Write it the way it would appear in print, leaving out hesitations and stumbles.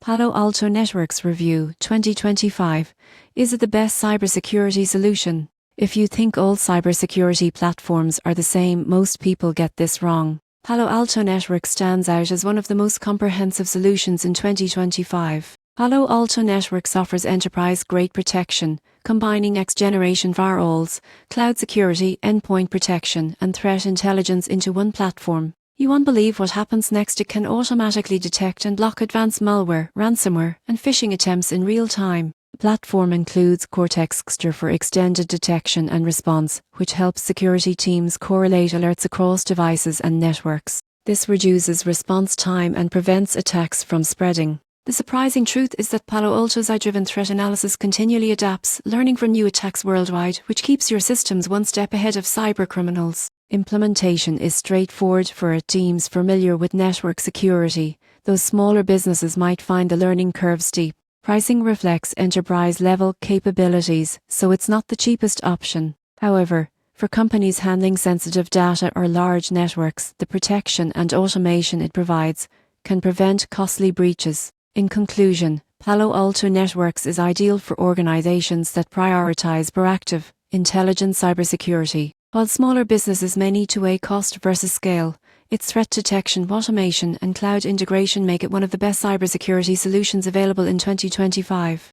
Palo Alto Networks Review 2025. Is it the best cybersecurity solution? If you think all cybersecurity platforms are the same, most people get this wrong. Palo Alto Networks stands out as one of the most comprehensive solutions in 2025. Palo Alto Networks offers enterprise-grade protection, combining next-generation firewalls, cloud security, endpoint protection, and threat intelligence into one platform. You won't believe what happens next. It can automatically detect and block advanced malware, ransomware, and phishing attempts in real time. The platform includes Cortex-XDR for extended detection and response, which helps security teams correlate alerts across devices and networks. This reduces response time and prevents attacks from spreading. The surprising truth is that Palo Alto's AI-driven threat analysis continually adapts, learning from new attacks worldwide, which keeps your systems one step ahead of cybercriminals. Implementation is straightforward for teams familiar with network security, though smaller businesses might find the learning curve steep. Pricing reflects enterprise-level capabilities, so it's not the cheapest option. However, for companies handling sensitive data or large networks, the protection and automation it provides can prevent costly breaches. In conclusion, Palo Alto Networks is ideal for organizations that prioritize proactive, intelligent cybersecurity. While smaller businesses may need to weigh cost versus scale, its threat detection, automation, and cloud integration make it one of the best cybersecurity solutions available in 2025.